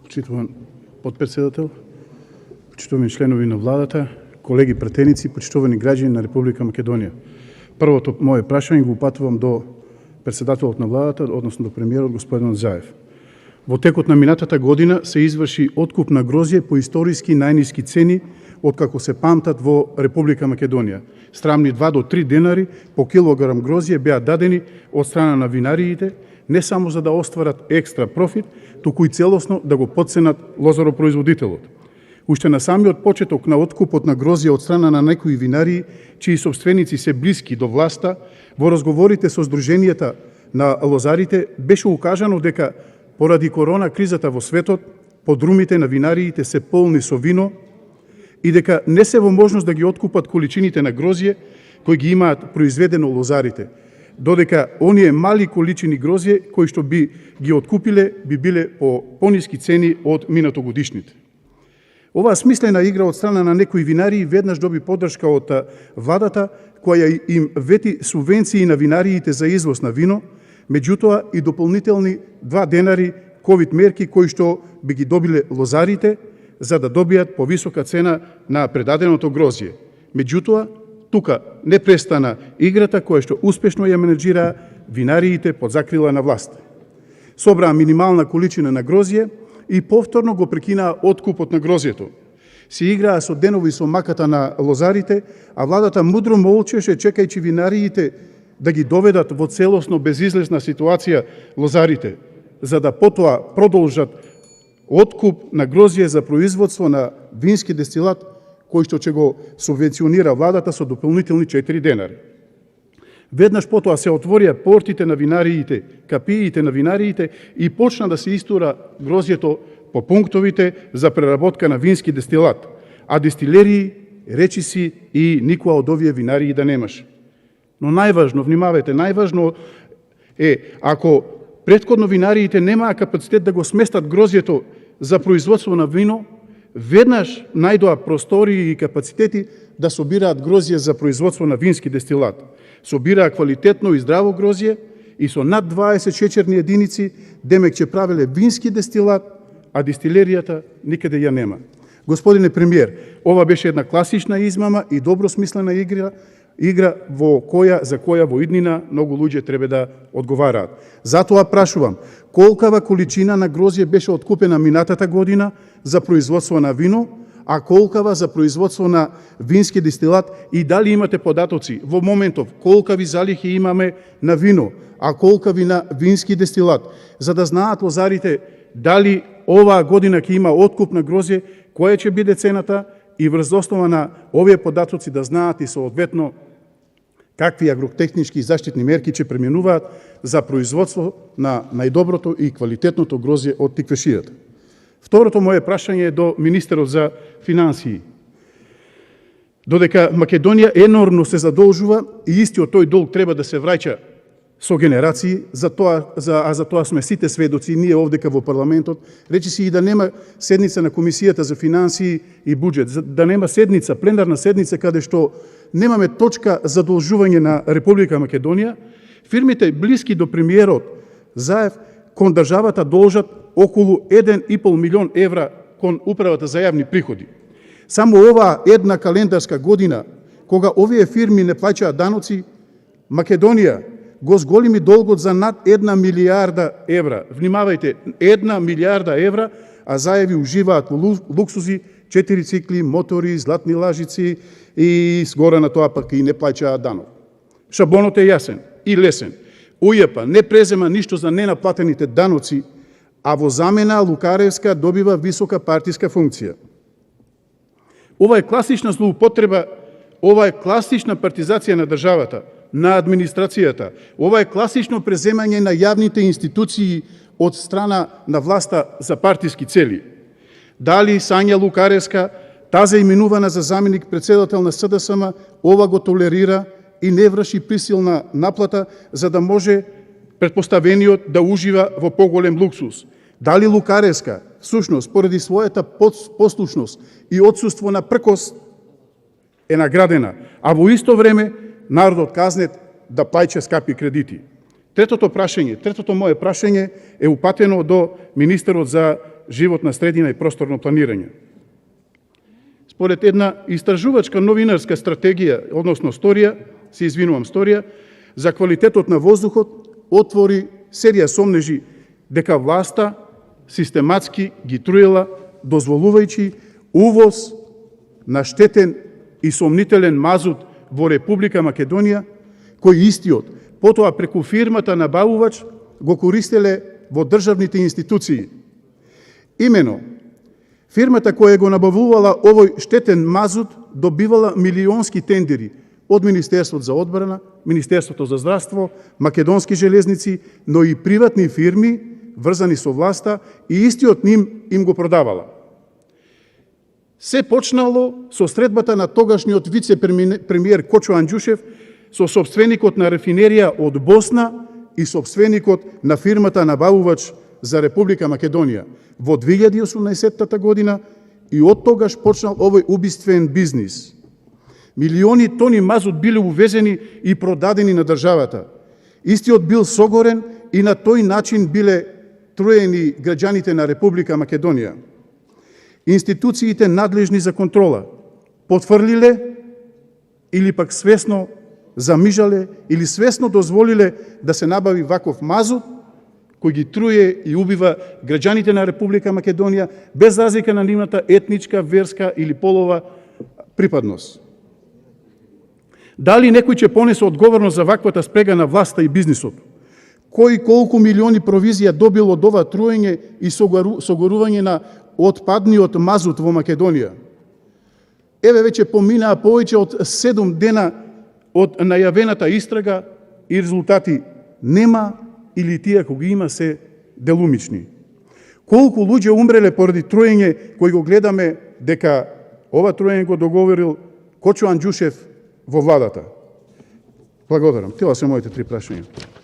почитуван подпредседател, почитувани членови на владата, колеги пратеници, почитувани граѓани на Република Македонија. Првото мое прашање го упатувам до председателот на владата, односно до премиерот господин Заев. Во текот на минатата година се изврши откуп на грозје по историски најниски цени откако се памтат во Република Македонија. Срамни 2 до 3 денари по килограм грозје беа дадени од страна на винариите, не само за да остварат екстра профит, туку и целосно да го потценат лозаропроизводителот. Уште на самиот почеток на откупот на грозје од страна на некои винарии, чии собственици се блиски до власта, во разговорите со Сдруженијата на лозарите беше укажано дека поради корона кризата во светот, подрумите на винариите се полни со вино и дека не се во можност да ги откупат количините на грозје кои ги имаат произведено лозарите, додека оние мали количини грозје кои што би ги откупиле би биле по пониски цени од минатогодишните. Оваа смислена игра од страна на некои винарии веднаш доби поддршка од владата, која им вети субвенции на винариите за извоз на вино, меѓутоа и дополнителни 2 денари ковид мерки кои што би ги добиле лозарите за да добијат повисока цена на предаденото грозје. Меѓутоа, тука не престана играта која што успешно ја менеджира винариите под закрила на власт. Собраа минимална количина на грозје и повторно го прекинаа откупот на грозјето. Се играа со денови со маката на лозарите, а владата мудро молчеше чекајќи винариите да ги доведат во целосно безизлезна ситуација лозарите, за да потоа продолжат откуп на грозје за производство на вински дестилат, кој што ќе го субвенционира владата со дополнителни 4 денари. Веднаш потоа се отворија портите на винариите, капиите на винариите и почна да се истура грозјето по пунктовите за преработка на вински дестилат, а дестилерии, речиси и никоја од овие винарии да немаше. Но најважно, внимавајте, најважно е, ако претходно винариите немаа капацитет да го сместат грозјето за производство на вино, веднаш најдоа простори и капацитети да собираат грозје за производство на вински дестилат. Собираа квалитетно и здраво грозје и со над 20 шеќерни единици, демек ќе правеле вински дестилат, а дестилеријата никаде ја нема. Господине премиер, ова беше една класична измама и добро смислена игра за која во иднина многу луѓе треба да одговараат. Затоа прашувам, колкава количина на грозје беше откупена минатата година за производство на вино, а колкава за производство на вински дестилат и дали имате податоци во моментов колкави залихи имаме на вино, а колкави на вински дестилат, за да знаат лозарите дали оваа година ќе има откуп на грозје, која ќе биде цената и врз основа на овие податоци да знаат и соодветно какви агротехнички и заштитни мерки ќе пременуваат за производство на најдоброто и квалитетното грозје од тиквешијата. Второто моje прашање е до министерот за финансии. Додека Македонија енормно се задолжува и истиот тој долг треба да се враќа со генерации, за тоа сме сите сведоци, ние овдека во парламентот, речиси и да нема седница на Комисијата за финансии и буџет, да нема седница, пленарна седница каде што немаме точка задолжување на Република Македонија, фирмите блиски до премиерот Заев кон државата должат околу 1,5 милион евра кон Управата за јавни приходи. Само оваа една календарска година, кога овие фирми не плаќаат даноци, Македонија го зголеми долгот за над 1 милијарда евра. Внимавајте, 1 милијарда евра, а Заеви уживаат во луксузи, 4 цикли, мотори, златни лажици и сгора на тоа пак и не плаќаат данок. Шаблонот е јасен и лесен. УЈП не презема ништо за ненаплатените даноци, а во замена Лукаревска добива висока партиска функција. Ова е класична злоупотреба, ова е класична партизација на државата, на администрацијата. Ова е класично преземање на јавните институции од страна на власта за партиски цели. Дали Сања Лукаревска, таза именувана за заменик председател на СДСМ, ова го толерира и не врши присилна наплата за да може претпоставениот да ужива во поголем луксус. Дали Лукаревска, всушност, поради својата послушност и отсуство на пркост, е наградена, а во исто време народот казнет да плаќа скапи кредити. Третото моје прашање е упатено до министерот за животна средина и просторно планирање. Според една истражувачка новинарска стратегија, односно сторија за квалитетот на воздухот, отвори серија сомнежи дека власта систематски ги труела, дозволувајќи увоз на штетен и сомнителен мазут во Република Македонија, кој истиот потоа преку фирмата набавувач го користеле во државните институции. Имено, фирмата која го набавувала овој штетен мазут добивала милионски тендери од Министерството за одбрана, Министерството за здравство, Македонски железници, но и приватни фирми врзани со власта и истиот им го продавала. Се почнало со средбата на тогашниот вице-премиер Кочо Анџушев со собственикот на рафинерија од Босна и собственикот на фирмата набавувач за Република Македонија во 2018 година, и од тогаш почнал овој убиствен бизнис. Милиони тони мазут биле увезени и продадени на државата. Истиот бил согорен и на тој начин биле труени граѓаните на Република Македонија. Институциите надлежни за контрола потврлиле или пак свесно замижале или свесно дозволиле да се набави ваков мазут кој ги труе и убива граѓаните на Република Македонија без разлика на нивната етничка, верска или полова припадност. Дали некој ќе понесе одговорност за ваквата спрега на власта и бизнисот? Кој колку милиони провизија добил од ова труење и согорување на отпадниот мазут во Македонија? Еве веќе поминаа повеќе од 7 дена од најавената истрага и резултати нема, или тие кога има се делумични. Колку луѓе умреле поради труење кој го гледаме дека ова труење го договорил Кочо Анџушев во владата? Благодарам. Тоа се моите 3 прашања.